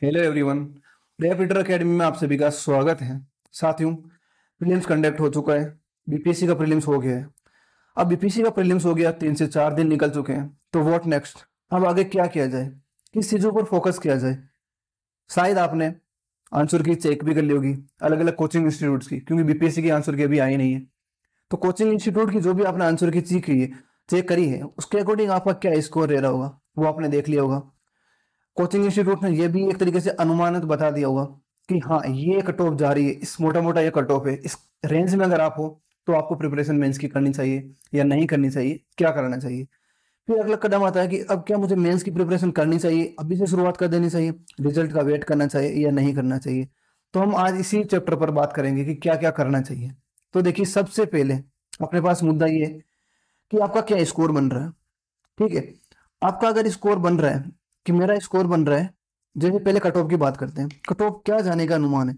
Hello everyone. Rap reader academy में आप सभी का स्वागत है। साथियों, प्रीलिम्स कंडक्ट हो चुका है। बीपीएससी का प्रीलिम्स हो गया है। अब बीपीएससी का प्रीलिम्स हो गया, 3 से 4 दिन निकल चुके हैं। तो व्हाट नेक्स्ट? अब आगे क्या किया जाए, किस चीज़ों पर फोकस किया जाए? शायद आपने आंसर की चेक भी कर ली होगी अलग अलग कोचिंग इंस्टीट्यूट्स की, क्योंकि बीपीएससी की आंसर की अभी आई नहीं है। तो कोचिंग इंस्टीट्यूट की जो भी आपने आंसर की चेक करी है, उसके अकॉर्डिंग आपका क्या स्कोर रह रहा होगा वो आपने देख लिया होगा। कोचिंग इंस्टीट्यूट ने ये भी एक तरीके से अनुमानित बता दिया होगा कि हाँ, ये कट ऑफ जा रही है, इस मोटा मोटा ये कट ऑफ है, इस रेंज में अगर आप हो तो आपको प्रिपरेशन मेंस की करनी चाहिए या नहीं करनी चाहिए, क्या करना चाहिए। फिर अगला कदम आता है कि अब क्या मुझे मेंस की प्रिपरेशन करनी चाहिए, अभी से शुरुआत कर देनी चाहिए, रिजल्ट का वेट करना चाहिए या नहीं करना चाहिए। तो हम आज इसी चैप्टर पर बात करेंगे कि क्या क्या करना चाहिए। तो देखिए, सबसे पहले अपने पास मुद्दा ये है कि आपका क्या स्कोर बन रहा है। ठीक है, आपका अगर स्कोर बन रहा है कि मेरा स्कोर बन रहा है, जैसे पहले कट ऑफ की बात करते हैं। कट ऑफ क्या जाने का अनुमान है?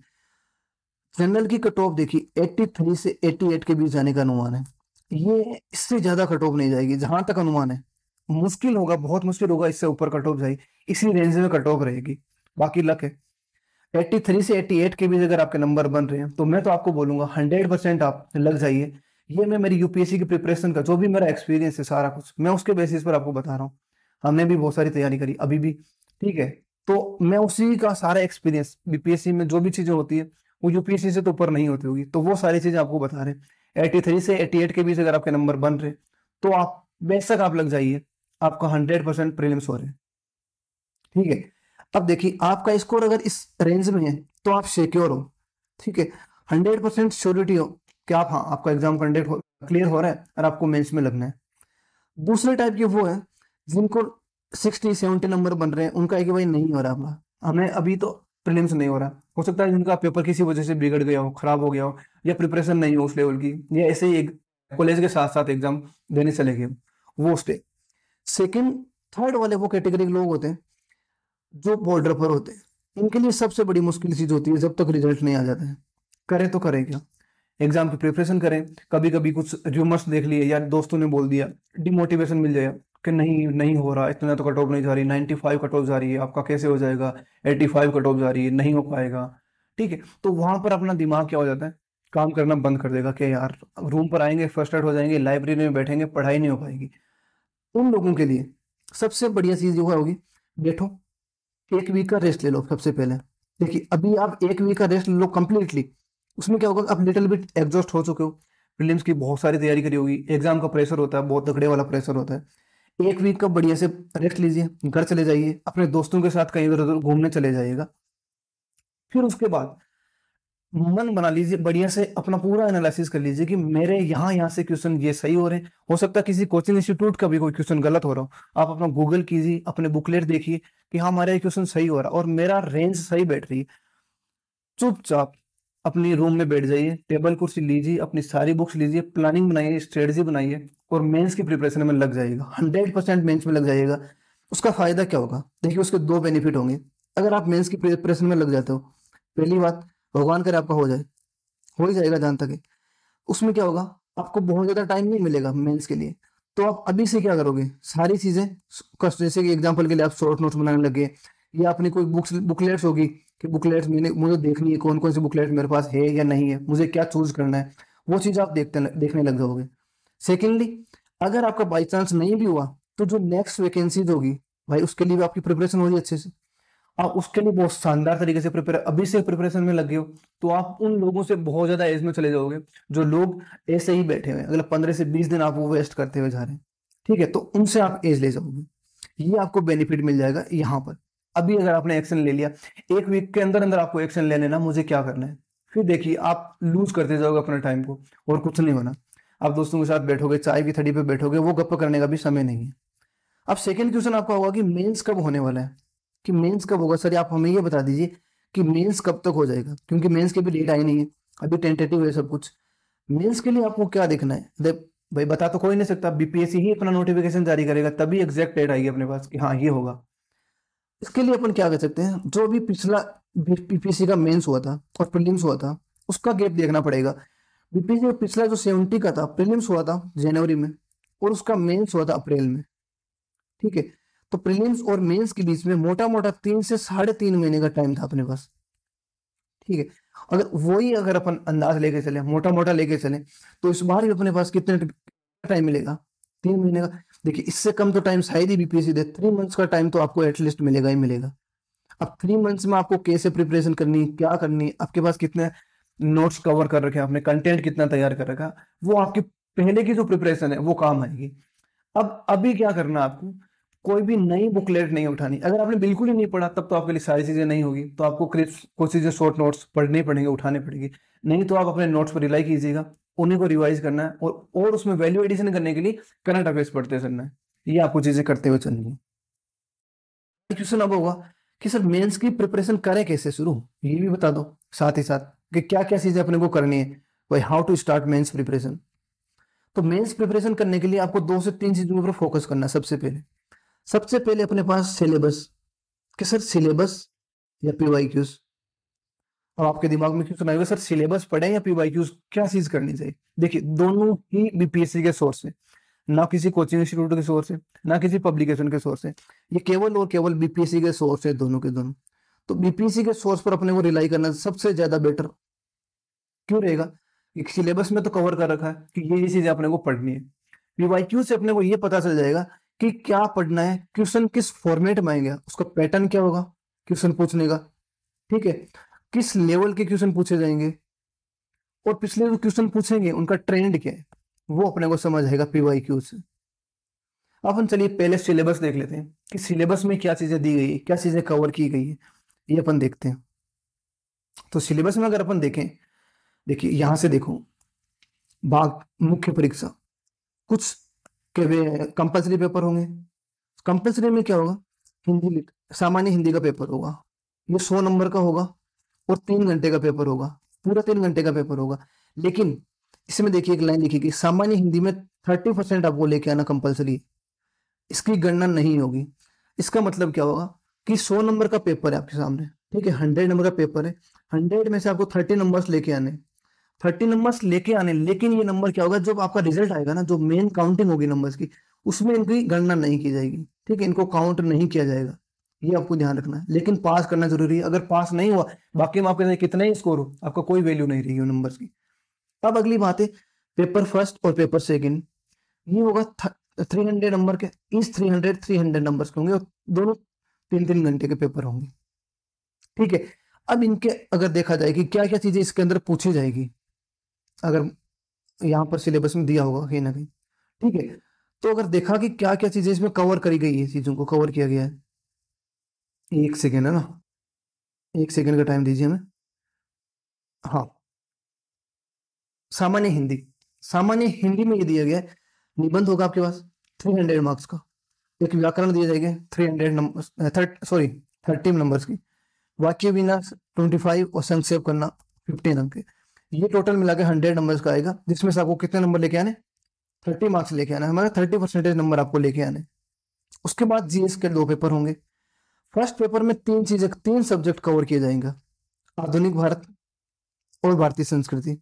जनरल की कट ऑफ देखिए 83 से 88 के बीच जाने का अनुमान है। ये इससे ज्यादा कट ऑफ नहीं जाएगी जहां तक अनुमान है। मुश्किल होगा, बहुत मुश्किल होगा इससे ऊपर कट ऑफ जाए। इसी रेंज में कट ऑफ रहेगी, बाकी लक है। 83 से 88 के बीच अगर आपके नंबर बन रहे हैं तो मैं तो आपको बोलूंगा 100% आप लग जाइए। ये मैं मेरी यूपीएससी की प्रिपरेशन का जो भी मेरा एक्सपीरियंस है, सारा कुछ मैं उसके बेसिस पर आपको बता रहा हूँ। हमने भी बहुत सारी तैयारी करी अभी भी। ठीक है, तो मैं उसी का सारा एक्सपीरियंस, बीपीएससी में जो भी चीजें होती है वो यूपीएससी से तो ऊपर नहीं होती होगी, तो वो सारी चीजें आपको बता रहे हैं। 83 से 88 के बीच अगर आपके नंबर बन रहे तो आप बेशक आप लग जाइए, आपका 100% प्रीलिम्स हो रहे हैं। ठीक है, अब देखिए आपका स्कोर अगर इस रेंज में है तो आप सिक्योर हो। ठीक है, 100% श्योरिटी हो कि आप, हाँ, आपका एग्जाम कंडक्ट हो, क्लियर हो रहा है और आपको मेंस में लगना है। दूसरे टाइप के वो है जिनको 60-70 नंबर बन रहे हैं, उनका है कि भाई नहीं हो रहा अपना, हमें अभी तो प्रीलिम्स नहीं हो रहा। हो सकता है जिनका पेपर किसी वजह से बिगड़ गया हो, खराब हो गया हो, या प्रिपरेशन नहीं हो उस लेवल की, या ऐसे ही एक कॉलेज के साथ साथ एग्जाम देने चले गए, वो स्टे। सेकंड थर्ड वाले वो कैटेगरी के लोग होते हैं जो बॉर्डर पर होते हैं। इनके लिए सबसे बड़ी मुश्किल चीज होती है जब तक रिजल्ट नहीं आ जाता है। करें तो करें क्या? एग्जाम की प्रिपरेशन करें, कभी कभी कुछ र्यूमर्स देख लिए या दोस्तों ने बोल दिया, डिमोटिवेशन मिल जाएगा कि नहीं नहीं हो रहा, इतना तो कट ऑफ नहीं जा रही, 95 कट ऑफ जा रही है, आपका कैसे हो जाएगा, 85 कट ऑफ जा रही है, नहीं हो पाएगा। ठीक है, तो वहां पर अपना दिमाग क्या हो जाता है, काम करना बंद कर देगा कि यार रूम पर आएंगे, फ्रस्ट्रेट हो जाएंगे, लाइब्रेरी में बैठेंगे, पढ़ाई नहीं हो पाएगी। उन लोगों के लिए सबसे बढ़िया चीज जो होगी, बैठो, एक वीक का रेस्ट ले लो। सबसे पहले देखिए, अभी आप एक वीक का रेस्ट ले लो कंप्लीटली। उसमें क्या होगा, आप लिटिल बिट एग्जॉस्ट हो चुके हो, प्रीलिम्स की बहुत सारी तैयारी करी होगी, एग्जाम का प्रेशर होता है, बहुत तगड़े वाला प्रेशर होता है। एक वीक का बढ़िया से रेस्ट लीजिए, घर चले जाइए, अपने दोस्तों के साथ कहीं इधर उधर घूमने चले जाइएगा। फिर उसके बाद मन बना लीजिए, बढ़िया से अपना पूरा एनालिसिस कर लीजिए कि मेरे यहाँ यहाँ से क्वेश्चन ये सही हो रहे हैं। हो सकता है किसी कोचिंग इंस्टीट्यूट का भी कोई क्वेश्चन गलत हो रहा हो, आप अपना गूगल कीजिए, अपने बुकलेट देखिए कि हाँ, हमारा ये क्वेश्चन सही हो रहा है और मेरा रेंज सही बैठ रही है। चुपचाप अपनी रूम में बैठ जाइए, टेबल कुर्सी लीजिए, अपनी सारी बुक्स लीजिए, प्लानिंग बनाइए, स्ट्रेटजी बनाइए और मेंस की प्रिपरेशन में लग जाइएगा। 100% मेंस में लग जाइएगा। उसका फायदा क्या होगा? देखिए, उसके दो बेनिफिट होंगे अगर आप मेंस की प्रिपरेशन में लग जाते हो। पहली बात, भगवान करे आपका हो जाए, हो ही जाएगा जहां तक है। उसमें क्या होगा, आपको बहुत ज्यादा टाइम नहीं मिलेगा मेंस के लिए। तो आप अभी से क्या करोगे, सारी चीजें, जैसे कि एग्जांपल के लिए आप शॉर्ट नोट्स बनाने लगे, या अपनी कोई बुकलेट्स होगी कि बुकलेट्स मैंने मुझे देखनी है, कौन कौन सी बुकलेट मेरे पास है या नहीं है, मुझे क्या चूज करना है, वो चीज आप देखने लग जाओगे। सेकेंडली, अगर आपका बाई चांस नहीं भी हुआ तो जो नेक्स्ट वैकेंसीज होगी भाई, उसके लिए भी आपकी प्रिपरेशन हो रही है अच्छे से, आप उसके लिए बहुत शानदार तरीके से प्रिपेयर, अभी से प्रिपरेशन में लगे हो, तो आप उन लोगों से बहुत ज्यादा एज में चले जाओगे जो लोग ऐसे ही बैठे हुए हैं, अगले 15 से 20 दिन आप वो वेस्ट करते हुए जा रहे हैं। ठीक है, तो उनसे आप एज ले जाओगे, ये आपको बेनिफिट मिल जाएगा यहाँ पर। अभी अगर आपने एक्शन ले लिया, एक वीक के अंदर अंदर आपको एक्शन ले लेना, मुझे क्या करना है, फिर देखिए आप लूज करते जाओगे अपने टाइम को और कुछ नहीं होना। आप दोस्तों के साथ बैठोगे, चाय की थड़ी पे बैठोगे, वो गप्प करने का भी समय नहीं है। अब सेकंड क्वेश्चन आपका होगा कि मेंस कब होने वाला है, कि मेंस कब होगा सर, आप हमें ये बता दीजिए कि मेंस कब तक हो जाएगा, क्योंकि मेंस की भी डेट आई नहीं है, अभी टेंटेटिव है सब कुछ। मेंस के लिए आपको क्या देखना है? देख भाई, बता तो कोई नहीं सकता, बीपीएससी ही अपना नोटिफिकेशन जारी करेगा, तभी एग्जैक्ट डेट आएगी अपने पास कि हाँ ये होगा। इसके लिए अपन क्या कर सकते हैं, जो भी पिछला बीपीएससी का मेंस हुआ था और प्रीलिम्स हुआ था, उसका गैप देखना पड़ेगा। बीपीएससी का पिछला जो 70 का था, प्रीलिम्स हुआ था जनवरी में और उसका मेंस हुआ था अप्रैल में। ठीक है, तो प्रीलिम्स और मेंस के बीच में मोटा मोटा 3 से 3.5 महीने का टाइम था अपने पास। ठीक है, अगर अपन अंदाज लेके चले, मोटा मोटा लेके चले, तो इस बार भी अपने पास कितने टाइम मिलेगा? 3 महीने का। देखिए इससे कम तो टाइम शायद ही बीपीएससी दे, 3 मंथ्स का टाइम तो आपको एटलीस्ट मिलेगा ही मिलेगा। अब 3 मंथ्स में आपको कैसे प्रिपरेशन करनी, क्या करनी, आपके पास कितने नोट्स कवर कर रखे हैं आपने, कंटेंट कितना तैयार कर रखा, वो आपकी पहले की जो प्रिपरेशन है वो काम आएगी। अब अभी क्या करना आपको, कोई भी नई बुकलेट नहीं उठानी। अगर आपने बिल्कुल ही नहीं पढ़ा तब तो आपके लिए सारी चीजें नहीं होगी, तो आपको कुछ चीजें शॉर्ट नोट्स पढ़ने पड़ेंगे, उठाने पड़ेंगे। नहीं तो आप अपने नोट्स पर रिलाई कीजिएगा, उन्हीं को रिवाइज करना है, और उसमें वैल्यू एडिशन करने के लिए करंट अफेयर्स पढ़ते चलना है। ये आपको चीजें करते हुए चलनी है। क्वेश्चन अब होगा कि सर मेंस की प्रिपरेशन करें कैसे शुरू, ये भी बता दो साथ ही साथ कि क्या क्या चीजें अपने को करनी है भाई, how to start mains preparation. तो मेंस प्रिपरेशन करने के लिए आपको 2 से 3 चीजों के ऊपर फोकस करना है। सबसे पहले अपने पास सिलेबस, कि सर सिलेबस या पीवाईक्यूज। और आपके दिमाग में क्वेश्चन आएगा, सर सिलेबस पढ़े या पीवाईक्यूज, क्या चीज करनी चाहिए? देखिए दोनों ही बीपीएससी के सोर्स है, ना किसी कोचिंग इंस्टीट्यूट के सोर्स है, ना किसी पब्लिकेशन के सोर्स है, ये केवल और केवल बीपीएससी के सोर्स है, दोनों के दोनों। तो बीपीएससी के सोर्स पर अपने को रिलाई करना सबसे ज्यादा बेटर क्यों रहेगा? सिलेबस में तो कवर कर रखा है कि ये चीजें अपने को पढ़नी है। पीवाईक्यू से अपने को ये पता चल जाएगा कि क्या पढ़ना है, क्वेश्चन किस फॉर्मेट में आएंगे, उसका पैटर्न क्या होगा क्वेश्चन पूछने का, ठीक है, किस लेवल के क्वेश्चन पूछे जाएंगे, और पिछले जो क्वेश्चन पूछेंगे उनका ट्रेंड क्या है, वो अपने को समझ आएगा पीवाईक्यू से। अपन चलिए पहले सिलेबस देख लेते हैं कि सिलेबस में क्या चीजें दी गई है, क्या चीजें कवर की गई है, ये अपन देखते हैं। तो सिलेबस में अगर अपन देखें, देखिए यहां से देखो, भाग मुख्य परीक्षा, कुछ के कंपलसरी पेपर होंगे। कंपलसरी में क्या होगा, सामान्य हिंदी का पेपर होगा, ये 100 नंबर का होगा, और 3 घंटे का पेपर होगा, पूरा 3 घंटे का पेपर होगा। लेकिन इसमें देखिए एक लाइन लिखी गई, सामान्य हिंदी में 30% आपको लेके आना कंपलसरी, इसकी गणना नहीं होगी। इसका मतलब क्या होगा कि 100 नंबर का पेपर है आपके सामने, ठीक है, 100 नंबर का पेपर है, 100 में से आपको 30 नंबर्स लेके आने, 30 नंबर्स लेके आने। लेकिन ये नंबर क्या होगा, जब आपका रिजल्ट आएगा ना, जो मेन काउंटिंग होगी नंबर्स की, उसमें इनकी गणना नहीं की जाएगी, ठीक है, इनको काउंट नहीं किया जाएगा, ये आपको ध्यान रखना है। लेकिन पास करना जरूरी है, अगर पास नहीं हुआ, बाकी में आपके कितना ही स्कोर हो, आपका कोई वैल्यू नहीं रहेगी नंबर्स की। अब अगली बात है पेपर फर्स्ट और पेपर सेकंड, ये होगा 300 नंबर के, इस 300 नंबर्स के होंगे, और दोनों 3-3 घंटे के पेपर होंगे, ठीक है। अब इनके अगर देखा जाए कि क्या क्या चीजें इसके अंदर पूछी जाएगी, अगर यहाँ पर सिलेबस में दिया होगा कहीं ना कहीं, ठीक है, तो अगर देखा कि क्या क्या चीजें इसमें कवर करी गई है, चीजों को कवर किया गया है। 1 सेकेंड है ना, 1 सेकेंड का टाइम दीजिए हमें। हाँ, सामान्य हिंदी, सामान्य हिंदी में ये दिया गया है, निबंध होगा आपके पास 300 मार्क्स का, एक व्याकरण दिए जाएंगे 30 नंबर्स की, वाक्य विन्यास 25 और संक्षेप करना 15 अंक के। ये टोटल मिला के 100 नंबर्स का आएगा, जिसमें से आपको कितने नंबर लेके आने, 30 मार्क्स लेके आना है, हमारा 30% नंबर आपको लेके आने। उसके बाद जीएस के 2 पेपर होंगे। फर्स्ट पेपर में 3 सब्जेक्ट कवर किए जाएंगे, आधुनिक भारत और भारतीय संस्कृति।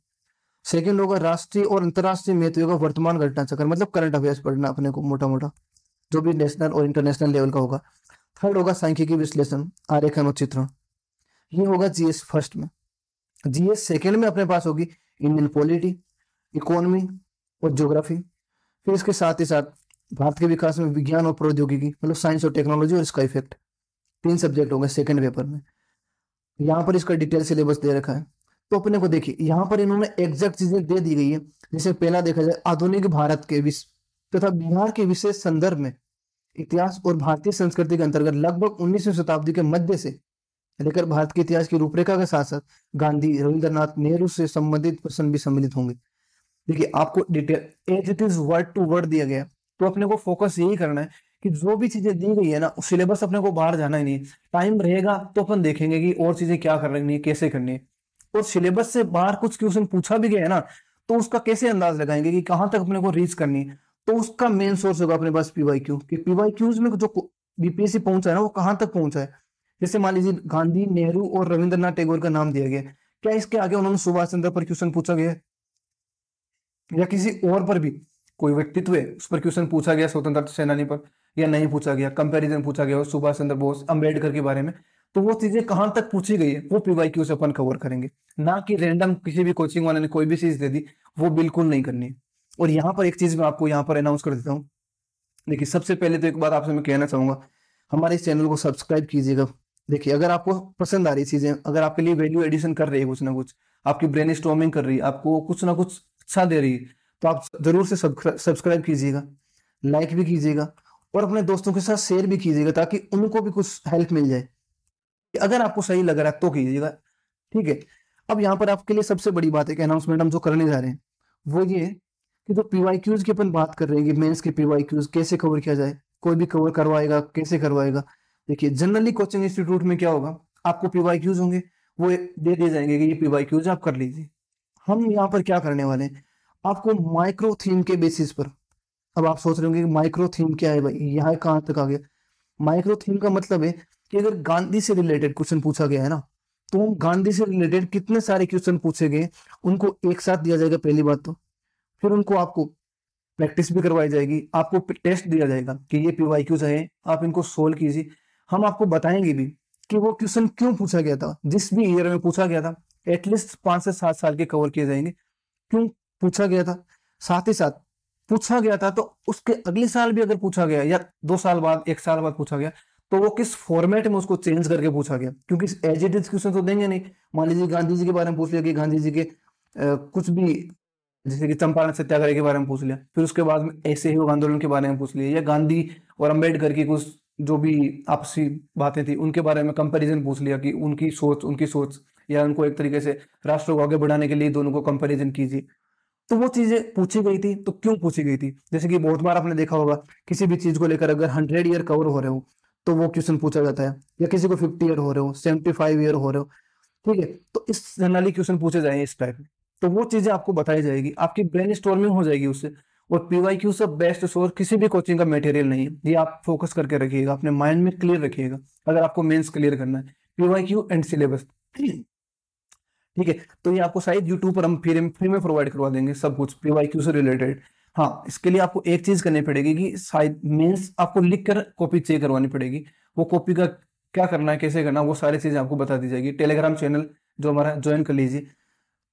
सेकंड होगा राष्ट्रीय और अंतर्राष्ट्रीय महत्व का वर्तमान घटना चक्र, मतलब करंट अफेयर्स पढ़ना अपने को मोटा मोटा, जो भी नेशनल और इंटरनेशनल लेवल का होगा। थर्ड होगा सांख्यिकी विश्लेषण, आरेखन और चित्रण, ये होगा जीएस फर्स्ट में। जीएस सेकंड में अपने पास होगी इंडियन पॉलिटी, इकोनॉमी और ज्योग्राफी। फिर इसके साथ ही साथ भारत के विकास में विज्ञान और प्रौद्योगिकी, मतलब साइंस और टेक्नोलॉजी और इसका इफेक्ट, 3 सब्जेक्ट होंगे सेकंड पेपर में। यहाँ पर इसका डिटेल सिलेबस दे रखा है। तो अपने को देखिए यहाँ पर इन्होंने एग्जैक्ट चीजें दे दी गई है। जैसे पहला देखा जाए, आधुनिक भारत के तथा बिहार के विशेष संदर्भ में इतिहास और भारतीय संस्कृति के अंतर्गत लगभग 19वीं शताब्दी के मध्य से लेकर भारत के इतिहास की रूपरेखा के साथ साथ गांधी, रविंद्रनाथ, नेहरू से संबंधित प्रश्न भी सम्मिलित होंगे। देखिए आपको detail as it is word to word दिया गया, तो अपने को फोकस यही करना है कि जो भी चीजें दी गई है ना, सिलेबस अपने को बाहर जाना ही नहीं। टाइम रहेगा तो अपन देखेंगे कि और चीजें क्या करनी है, कैसे करनी है, और सिलेबस से बाहर कुछ क्वेश्चन पूछा भी गया है ना, तो उसका कैसे अंदाज लगाएंगे कि कहां तक अपने को रीच करनी है। तो उसका मेन सोर्स होगा अपने पास पीवाईक्यू, कि पीवाईक्यूज में जो बीपीएससी पहुंचा है ना, वो कहां तक पहुंचा है। जैसे मान लीजिए गांधी, नेहरू और रविंद्रनाथ टैगोर का नाम दिया गया, क्या इसके आगे उन्होंने सुभाष चंद्र पर क्वेश्चन पूछा गया है, या किसी और पर भी कोई व्यक्तित्व है उस पर क्वेश्चन पूछा गया, स्वतंत्रता सेनानी पर, या नहीं पूछा गया, कंपैरिजन पूछा गया हो सुभाष चंद्र बोस, अंबेडकर के बारे में, तो वो चीजें कहाँ तक पूछी गई है वो पीवाईक्यू से अपन कवर करेंगे, ना कि रैंडम किसी भी कोचिंग वाले ने कोई भी चीज दे दी, वो बिल्कुल नहीं करनी है। और यहाँ पर एक चीज मैं आपको यहाँ पर अनाउंस कर देता हूँ। देखिए सबसे पहले तो एक बात आपसे मैं कहना चाहूंगा, हमारे इस चैनल को सब्सक्राइब कीजिएगा। देखिए अगर आपको पसंद आ रही चीजें, अगर आपके लिए वैल्यू एडिशन कर रही है कुछ ना कुछ, आपकी ब्रेन स्टॉर्मिंग कर रही है, आपको कुछ ना कुछ अच्छा दे रही है, तो आप जरूर से सब्सक्राइब कीजिएगा, लाइक भी कीजिएगा और अपने दोस्तों के साथ शेयर भी कीजिएगा ताकि उनको भी कुछ हेल्प मिल जाए। अगर आपको सही लग रहा है तो कीजिएगा, ठीक है। अब यहाँ पर आपके लिए सबसे बड़ी बात है कि अनाउंसमेंट हम जो करने जा रहे हैं वो ये है कि जो पीवाईक्यूज की अपन बात कर रहे हैं कि मेंस के पीवाईक्यूज कैसे कवर किया जाए, कोई भी कवर करवाएगा, कैसे करवाएगा। देखिए जनरली कोचिंग इंस्टीट्यूट में क्या होगा, आपको पीवाईक्यूज होंगे, वो दे दिए जाएंगे कि ये पीवाईक्यूज आप कर लीजिए। हम यहाँ पर क्या करने वाले हैं, आपको माइक्रो थीम के बेसिस पर। अब आप सोच रहे होंगे कि माइक्रो थीम क्या है भाई, यहाँ कहाँ तक आ गया। माइक्रो थीम का मतलब है कि अगर गांधी से रिलेटेड क्वेश्चन पूछा गया है ना, तो हम गांधी से रिलेटेड कितने सारे क्वेश्चन पूछे गए उनको एक साथ दिया जाएगा पहली बात तो, फिर उनको आपको प्रैक्टिस भी करवाई जाएगी, आपको टेस्ट दिया जाएगा कि ये पीवाईक्यूज है, आप इनको सोल्व कीजिए। हम आपको बताएंगे भी कि वो क्वेश्चन क्यों पूछा गया था, जिस भी ईयर में पूछा गया था, एटलीस्ट 5 से 7 साल के कवर किए जाएंगे, क्यों पूछा गया था। साथ ही साथ पूछा गया था तो उसके अगले साल भी अगर पूछा गया या 2 साल बाद 1 साल बाद पूछा गया तो वो किस फॉर्मेट में उसको चेंज करके पूछा गया, क्योंकि एज इट इज क्वेश्चन तो देंगे नहीं। मान लीजिए गांधी जी के बारे में पूछ लिया कि गांधी जी के कुछ भी, जैसे कि चंपारण सत्याग्रह के बारे में पूछ लिया, फिर उसके बाद में ऐसे ही आंदोलन के बारे में पूछ लिया, या गांधी और अंबेडकर की कुछ जो भी आपसी बातें थी उनके बारे में कंपैरिजन पूछ लिया कि उनकी सोच या उनको एक तरीके से राष्ट्र को आगे बढ़ाने के लिए दोनों को कंपैरिजन कीजिए। तो वो चीजें पूछी गई थी, तो क्यों पूछी गई थी, जैसे कि बहुत बार आपने देखा होगा किसी भी चीज को लेकर अगर 100 ईयर कवर हो रहे हो तो वो क्वेश्चन पूछा जाता है, या किसी को 50 ईयर हो रहे हो, 75 ईयर हो रहे हो, ठीक है, तो इस जनरली क्वेश्चन पूछे जाएंगे इस टाइप में। तो वो चीजें आपको बताई जाएगी, आपकी ब्रेन स्टॉर्मिंग हो जाएगी उससे। और पीवाईक्यू से बेस्ट सोर्स किसी भी कोचिंग का मटेरियल नहीं है, ये आप फोकस करके रखिएगा, अपने माइंड में क्लियर रखिएगा अगर आपको मेंस क्लियर करना है, पीवाईक्यू एंड सिलेबस। ठीक है, तो ये आपको शायद यूट्यूब पर हम फ्री में प्रोवाइड करवा देंगे सब कुछ पीवाईक्यू से रिलेटेड। हाँ, इसके लिए आपको एक चीज करनी पड़ेगी कि शायद मेंस आपको लिख कर कॉपी चेक करवानी पड़ेगी, वो कॉपी का क्या करना है, कैसे करना है, वो सारी चीजें आपको बता दी जाएगी। टेलीग्राम चैनल जो हमारा ज्वाइन कर लीजिए,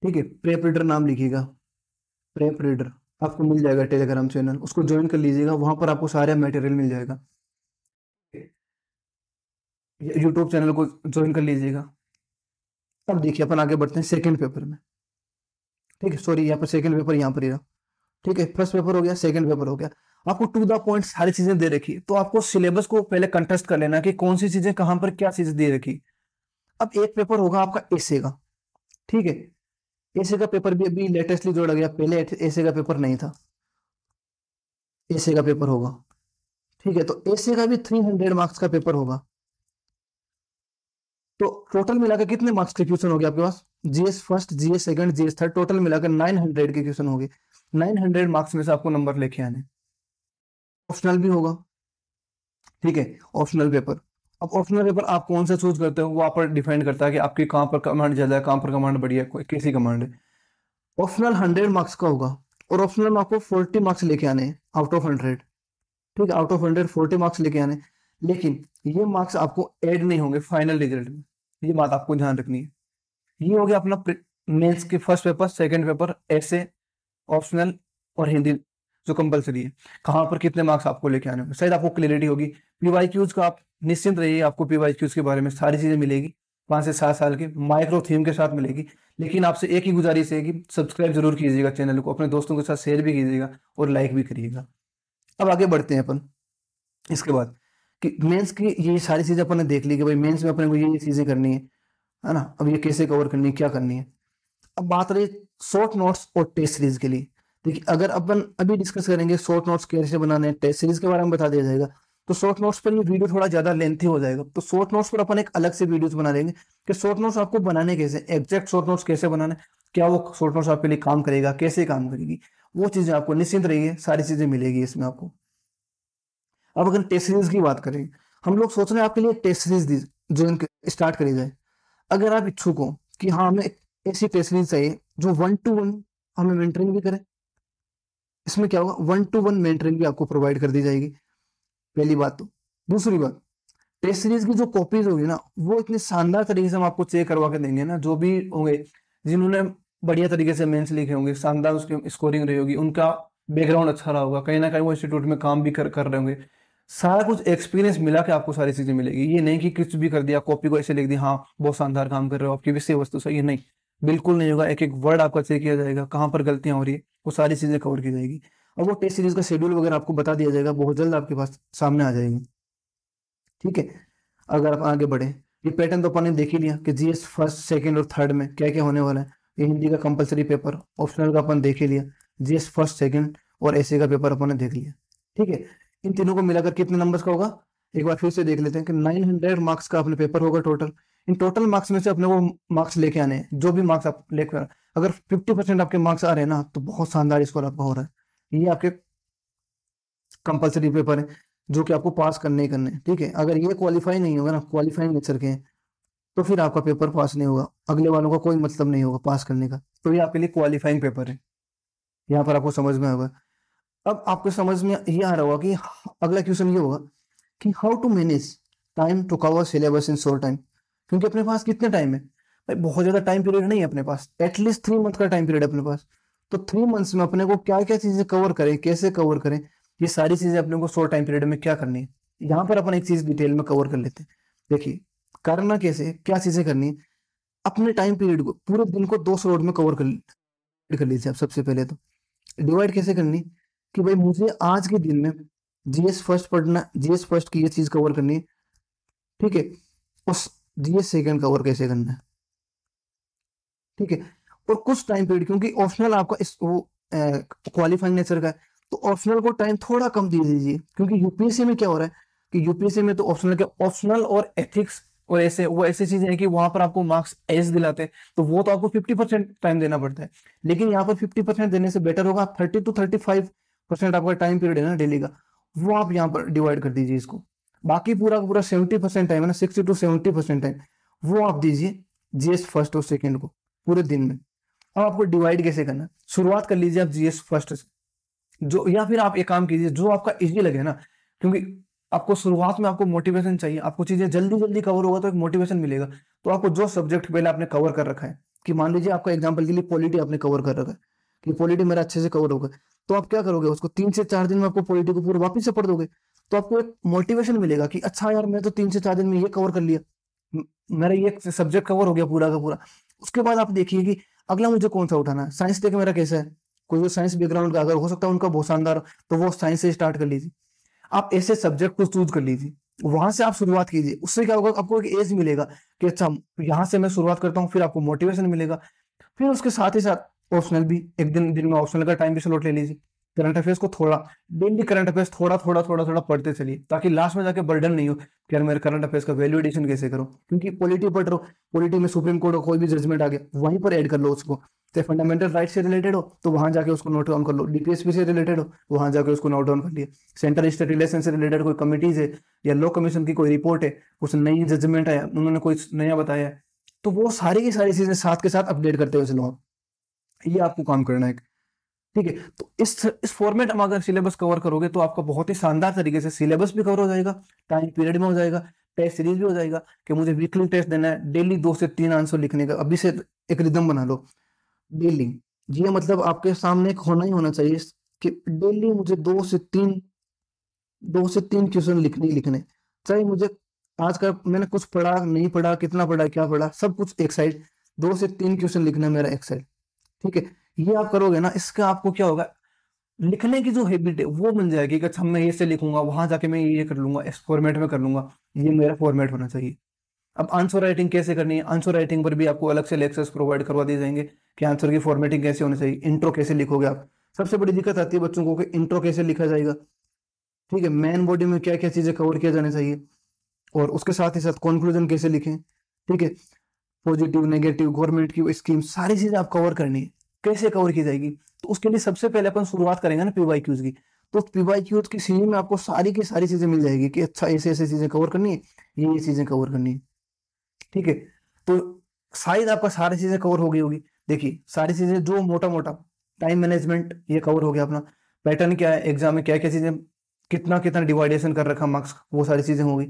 ठीक है, प्रेप रीडर नाम लिखिएगा, प्रेप रीडर आपको मिल जाएगा टेलीग्राम चैनल, उसको ज्वाइन कर लीजिएगा, वहां पर आपको सारा मटेरियल मिल जाएगा। यूट्यूब चैनल को ज्वाइन कर लीजिएगा। अब देखिए अपन आगे बढ़ते हैं सेकंड पेपर में, ठीक है, सॉरी यहाँ पर सेकंड पेपर यहाँ पर ही रहा, ठीक है, फर्स्ट पेपर हो गया, सेकंड पेपर हो गया। आपको टू द पॉइंट सारी चीजें दे रखी, तो आपको सिलेबस को पहले कंटेस्ट कर लेना कि कौन सी चीजें कहां पर क्या चीजें दे रखी। अब एक पेपर होगा आपका एसे का, ठीक है, एसे का पेपर भी अभी लेटेस्टली जोड़ा गया, पहले एसे का पेपर नहीं था, एसे का पेपर होगा, ठीक है, तो एसे का भी 300 मार्क्स का पेपर होगा। तो टोटल मिलाकर कितने मार्क्स के क्वेश्चन हो गए आपके पास, GS first, GS second, GS third, total मिलाकर 900 के क्वेश्चन हो गए। 900 मार्क्स में से आपको नंबर लेके आने। ऑप्शनल भी होगा, ठीक है, ऑप्शनल पेपर। अब ऑप्शनल पेपर आप कौन सा चूज करते हो वो आप पर डिपेंड करता है कि आपकी कहाँ पर कमांड ज्यादा है, कहाँ पर कमांड बढ़िया है, कोई कैसी कमांड है। ऑप्शनल 100 मार्क्स का होगा और ऑप्शनल में आपको 40 मार्क्स लेके आने हैं आउट ऑफ 100, ठीक है, आउट ऑफ 100 40 मार्क्स लेके आने, लेकिन ये मार्क्स आपको ऐड नहीं होंगे फाइनल रिजल्ट में, ये बात आपको ध्यान रखनी है। ये हो गया अपना मेंस के फर्स्ट पेपर, सेकंड पेपर, ऐसे, ऑप्शनल और हिंदी जो कंपलसरी है, कहाँ पर कितने मार्क्स आपको लेके आने होंगे, शायद आपको क्लियरिटी होगी। पीवाईक्यूज का आप निश्चिंत रहिए, आपको पीवाईक्यूज के बारे में सारी चीजें मिलेगी, 5 से 7 साल के माइक्रो थीम के साथ मिलेगी। लेकिन आपसे एक ही गुजारिश है कि सब्सक्राइब जरूर कीजिएगा चैनल को, अपने दोस्तों के साथ शेयर भी कीजिएगा और लाइक भी करिएगा। अब आगे बढ़ते हैं अपन इसके बाद कि मेंस की ये सारी चीजें अपन ने देख ली कि भाई मेंस में अपने को ये चीजें करनी है ना, अब ये कैसे कवर करनी है, क्या करनी है। अब बात रही शॉर्ट नोट्स और टेस्ट सीरीज के लिए। देखिए अगर अपन अभी डिस्कस करेंगे शॉर्ट नोट्स कैसे बनाने हैं, टेस्ट सीरीज के बारे में बता दिया जाएगा, तो शॉर्ट नोट्स पर ये वीडियो थोड़ा ज्यादा लेंथी हो जाएगा, तो शॉर्ट नोट्स पर अपन एक अलग से वीडियोस बना देंगे कि शॉर्ट नोट्स आपको बनाने कैसे, एग्जैक्ट शॉर्ट नोट्स कैसे बनाने, क्या वो शॉर्ट नोट्स आपके लिए काम करेगा, कैसे काम करेगी, वो चीजें आपको निश्चिंत रहिए, सारी चीजें मिलेगी इसमें आपको। अब अगर टेस्ट सीरीज की बात करें, हम लोग सोच रहे हैं आपके लिए टेस्ट सीरीज जो स्टार्ट करी जाए। अगर आप इच्छुक हो कि हाँ हमें ऐसी टेस्ट सीरीज चाहिए जो 1-to-1 हमें मेंटरिंग भी करे, इसमें क्या होगा 1-to-1 मेंटरिंग भी आपको प्रोवाइड कर दी जाएगी। पहली बात तो। दूसरी बात, टेस्ट सीरीज की जो कॉपीज होगी ना, वो इतने शानदार तरीके से हम आपको चेक करवा के देंगे ना, जो भी होंगे जिन्होंने बढ़िया तरीके से मेंस लिखे होंगे, शानदार उसकी स्कोरिंग रही होगी, उनका बैकग्राउंड अच्छा रहा होगा, कहीं ना कहीं वो इंस्टीट्यूट में काम भी कर रहे होंगे, सारा कुछ एक्सपीरियंस मिला के आपको सारी चीजें मिलेगी। ये नहीं कि कुछ भी कर दिया, कॉपी को ऐसे लिख दिया, हाँ बहुत शानदार काम कर रहे हो, आपकी विषय वस्तु सही है, नहीं, बिल्कुल नहीं होगा। एक एक वर्ड आपका चेक किया जाएगा, कहाँ पर गलतियां हो रही है, वो सारी चीजें कवर की जाएगी। और वो टेस्ट सीरीज का शेड्यूल वगैरह आपको बता दिया जाएगा, बहुत जल्द आपके पास सामने आ जाएगी। ठीक है, अगर आप आगे बढ़े, ये पैटर्न तो अपन ने देख ही लिया कि जीएस फर्स्ट सेकंड और थर्ड में क्या क्या होने वाला है। ये हिंदी का कंपलसरी पेपर, ऑप्शनल का अपन देख ही लिया, जीएस फर्स्ट सेकंड और ऐसे का पेपर अपन ने देख लिया। ठीक है, इन तीनों को मिलाकर कितने नंबर्स का होगा, एक बार फिर से देख लेते हैं कि 900 मार्क्स का अपने पेपर होगा टोटल। इन टोटल मार्क्स में से अपने को मार्क्स लेके आने हैं, जो भी मार्क्स आप लेकर, अगर 50% आपके मार्क्स आ रहे हैं ना, तो बहुत शानदार स्कोर आपका हो रहा है। ये आपके कंपलसरी पेपर है जो कि आपको पास करने ही करने हैं। ठीक है, अगर ये क्वालिफाई नहीं होगा ना, क्वालिफाइंग नेचर के हैं, तो फिर आपका पेपर पास नहीं होगा, अगले वालों का कोई मतलब नहीं होगा पास करने का। तो ये आपके लिए क्वालिफाइंग पेपर है, यहाँ पर आपको समझ में होगा। अब आपको समझ में ये आ रहा होगा कि अगला क्वेश्चन ये होगा कि how to manage time to cover syllabus in short time. क्योंकि अपने पास कितने टाइम है भाई, बहुत ज्यादा टाइम पीरियड नहीं है अपने पास, एटलीस्ट 3 मंथ का टाइम पीरियड है अपने पास। तो 3 मंथ्स में अपने को क्या क्या चीजें कवर करें, कैसे कवर करें, ये सारी चीजें अपने को शॉर्ट टाइम पीरियड में क्या करनी है, यहाँ पर अपन एक चीज डिटेल में कवर कर लेते हैं। देखिए, करना कैसे, क्या चीजें करनी है। अपने टाइम पीरियड को, पूरे दिन को 2 स्लॉट में कवर कर लीजिए आप। सबसे पहले तो डिवाइड कैसे करनी, कि भाई मुझे आज के दिन में जीएस फर्स्ट पढ़ना, जीएस फर्स्ट की ये चीज कवर करनी है। ठीक है, उस जीएस सेकंड कवर कैसे करना है। ठीक है, और कुछ टाइम पीरियड, क्योंकि ऑप्शनल आपका इस वो क्वालिफाइंग नेचर का है, तो ऑप्शनल को टाइम थोड़ा कम दे दीजिए। क्योंकि यूपीएससी में क्या हो रहा है कि यूपीएससी में तो ऑप्शनल के, ऑप्शनल और एथिक्स और ऐसे वो ऐसी चीजें हैं कि वहां पर आपको मार्क्स एस दिलाते हैं, तो वो तो आपको 50% टाइम देना पड़ता है। लेकिन यहाँ पर 50% देने से बेटर होगा 30 to 35% आपका टाइम पीरियड है ना डेली का, वो आप यहाँ पर डिवाइड कर दीजिए इसको। बाकी पूरा का पूरा 70% टाइम है ना, 60 to 70% टाइम, वो आप दीजिए जीएस फर्स्ट और सेकेंड को पूरे दिन में। अब आपको डिवाइड कैसे करना है, शुरुआत कर लीजिए आप जीएस फर्स्ट से, जो, या फिर आप एक काम कीजिए जो आपका इजी लगे ना, क्योंकि आपको शुरुआत में आपको मोटिवेशन चाहिए, आपको चीजें जल्दी जल्दी कवर होगा तो एक मोटिवेशन मिलेगा। तो आपको जो सब्जेक्ट पहले आपने कवर कर रखा है, कि मान लीजिए आपका एग्जांपल के लिए पॉलिटी आपने कवर कर रखा है, कि पॉलिटी मेरा अच्छे से कवर होगा, तो आप क्या करोगे, उसको 3 से 4 दिन में आपको पॉलिटी को पूरा वापस से पढ़ दोगे, तो आपको एक मोटिवेशन मिलेगा कि अच्छा यार, मैं तो 3 से 4 दिन में ये कवर कर लिया, मेरा ये सब्जेक्ट कवर हो गया पूरा का पूरा। उसके बाद आप देखिए कि अगला मुझे कौन सा उठाना है। साइंस देख मेरा कैसा है, कोई जो साइंस बैकग्राउंड का अगर हो सकता है उनका बहुत शानदार, तो वो साइंस से स्टार्ट कर लीजिए। आप ऐसे सब्जेक्ट को चूज कर लीजिए, वहां से आप शुरुआत कीजिए। उससे क्या होगा, आपको एक एज मिलेगा कि अच्छा यहाँ से मैं शुरुआत करता हूँ, फिर आपको मोटिवेशन मिलेगा। फिर उसके साथ ही साथ ऑप्शनल भी, एक दिन दिन में ऑप्शनल का टाइम भी स्लॉट ले लीजिए। करंट अफेयर्स को थोड़ा, डेली करंट अफेयर्स थोड़ा थोड़ा थोड़ा थोड़ा पढ़ते चलिए, ताकि लास्ट में जाके बर्डन नहीं हो कि यार मेरे करंट अफेयर्स का वैल्यू एडिशन कैसे करो। क्योंकि पॉलिटी पढ़ रहे हो, पॉलिटी में सुप्रीम कोर्ट का कोई भी जजमेंट आ गया, वहीं पर ऐड कर लो उसको। चाहे फंडामेंटल राइट से रिलेटेड हो तो वहां जाके उसको नोट डाउन कर लो, डीपीएसपी से रिलेटेड हो वहां जाके उसको नोट डाउन कर लिया, सेंट्रल स्टेट रिलेशन से रिलेटेड कोई कमिटीज है या लॉ कमीशन की कोई रिपोर्ट है, कुछ नई जजमेंट है, उन्होंने कोई नया बताया है, तो वो सारी की सारी चीजें साथ के साथ अपडेट करते हुए चलो आप। ये आपको काम करना है। ठीक है, तो इस फॉर्मेट में अगर सिलेबस कवर करोगे तो आपका बहुत ही शानदार तरीके से सिलेबस भी कवर हो जाएगा, टाइम पीरियड में हो जाएगा, टेस्ट सीरीज भी हो जाएगा कि मुझे वीकली टेस्ट देना है, डेली 2 से 3 आंसर लिखने का। अभी से एक रिदम बना लो डेली, ये मतलब आपके सामने एक होना ही होना चाहिए कि डेली मुझे 2 से 3 क्वेश्चन लिखने ही लिखने। चाहे मुझे आज का मैंने कुछ पढ़ा नहीं पढ़ा, कितना पढ़ा क्या पढ़ा, सब कुछ एक साइड, 2 से 3 क्वेश्चन लिखना है मेरा एक साइड। ठीक है, ये आप करोगे ना, इसका आपको क्या होगा, लिखने की जो हैबिट है वो बन जाएगी कि अच्छा मैं ये से लिखूंगा, वहां जाके मैं ये कर लूंगा, इस फॉर्मेट में कर लूंगा, ये मेरा फॉर्मेट होना चाहिए। अब आंसर राइटिंग कैसे करनी है, आंसर राइटिंग पर भी आपको अलग से लेक्चर्स प्रोवाइड करवा दिए जाएंगे कि आंसर की फॉर्मेटिंग कैसे होनी चाहिए, इंट्रो कैसे लिखोगे आप। सबसे बड़ी दिक्कत आती है बच्चों को कि इंट्रो कैसे लिखा जाएगा। ठीक है, मेन बॉडी में क्या क्या चीजें कवर किया जाना चाहिए, और उसके साथ ही साथ कंक्लूजन कैसे लिखें। ठीक है, पॉजिटिव नेगेटिव गवर्नमेंट की स्कीम सारी चीजें आप कवर करनी है, कैसे कवर की जाएगी। तो उसके लिए सबसे पहले अपन शुरुआत करेंगे ना पीवाईक्यूज की। तो पीवाईक्यूज की सीरीज में आपको सारी की सारी चीजें मिल जाएगी कि अच्छा ऐसे ऐसे चीजें कवर करनी है, ये चीजें कवर करनी है। ठीक है, तो शायद आपका सारी चीजें कवर हो गई होगी। देखिए सारी चीजें जो मोटा मोटा टाइम मैनेजमेंट ये कवर हो गया अपना, पैटर्न क्या है, एग्जाम में क्या क्या चीजें कितना कितना डिवाइडेशन कर रखा मार्क्स, वो सारी चीजें होगी।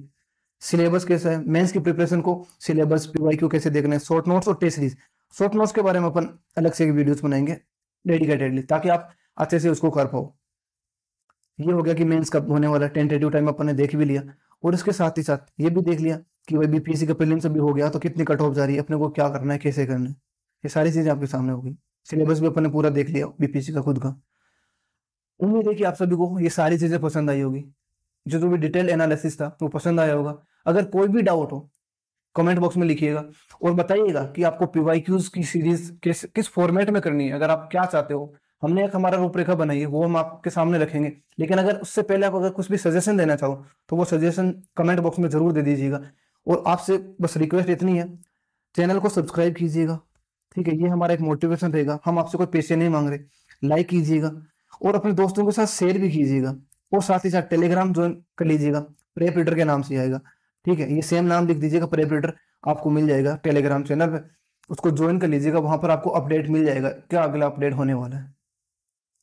सिलेबस कैसा है, मेंस की प्रिपरेशन को सिलेबस पीवाईक्यू कैसे देखना है, शॉर्ट नोट्स और टेस्ट सीरीज। शॉर्ट नोट्स के बारे में अपन अलग से वीडियोस बनाएंगे डेडिकेटेडली, ताकि आप अच्छे से उसको कर पाओ। ये हो गया कि मेंस कब होने वाला है, टेंटेटिव टाइम अपन ने देख भी लिया, और इसके साथ ही साथ ये भी देख लिया कि भाई बीपीएससी का प्रीलिम्स भी हो गया तो कितनी कट ऑफ जा रही है, अपने को क्या करना है, कैसे करना है, ये सारी चीजें आपके सामने होगी। सिलेबस भी अपन ने पूरा देख लिया बीपीएससी का खुद का। उम्मीद है कि आप सभी को ये सारी चीजें पसंद आई होगी, जो भी डिटेल एनालिसिस था वो पसंद आया होगा। अगर कोई भी डाउट हो कमेंट बॉक्स में लिखिएगा और बताइएगा कि आपको पीवाईक्यूज की सीरीज किस फॉर्मेट में करनी है, अगर आप क्या चाहते हो। हमने एक हमारा रूपरेखा बनाई है, वो हम आपके सामने रखेंगे, लेकिन अगर उससे पहले आप अगर कुछ भी सजेशन देना चाहो तो वो सजेशन कमेंट बॉक्स में जरूर दे दीजिएगा। और आपसे बस रिक्वेस्ट इतनी है, चैनल को सब्सक्राइब कीजिएगा, ठीक है, ये हमारा एक मोटिवेशन रहेगा। हम आपसे कोई पैसे नहीं मांग रहे। लाइक कीजिएगा और अपने दोस्तों के साथ शेयर भी कीजिएगा, और साथ ही साथ टेलीग्राम ज्वाइन कर लीजिएगा, प्रेप रीडर के नाम से आएगा, ठीक है, ये सेम नाम लिख दीजिएगा प्रेप रीडर, आपको मिल जाएगा टेलीग्राम चैनल पे, उसको ज्वाइन कर लीजिएगा, वहां पर आपको अपडेट मिल जाएगा क्या अगला अपडेट होने वाला है।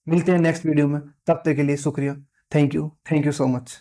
मिलते हैं नेक्स्ट वीडियो में, तब तक के लिए शुक्रिया। Thank you so much.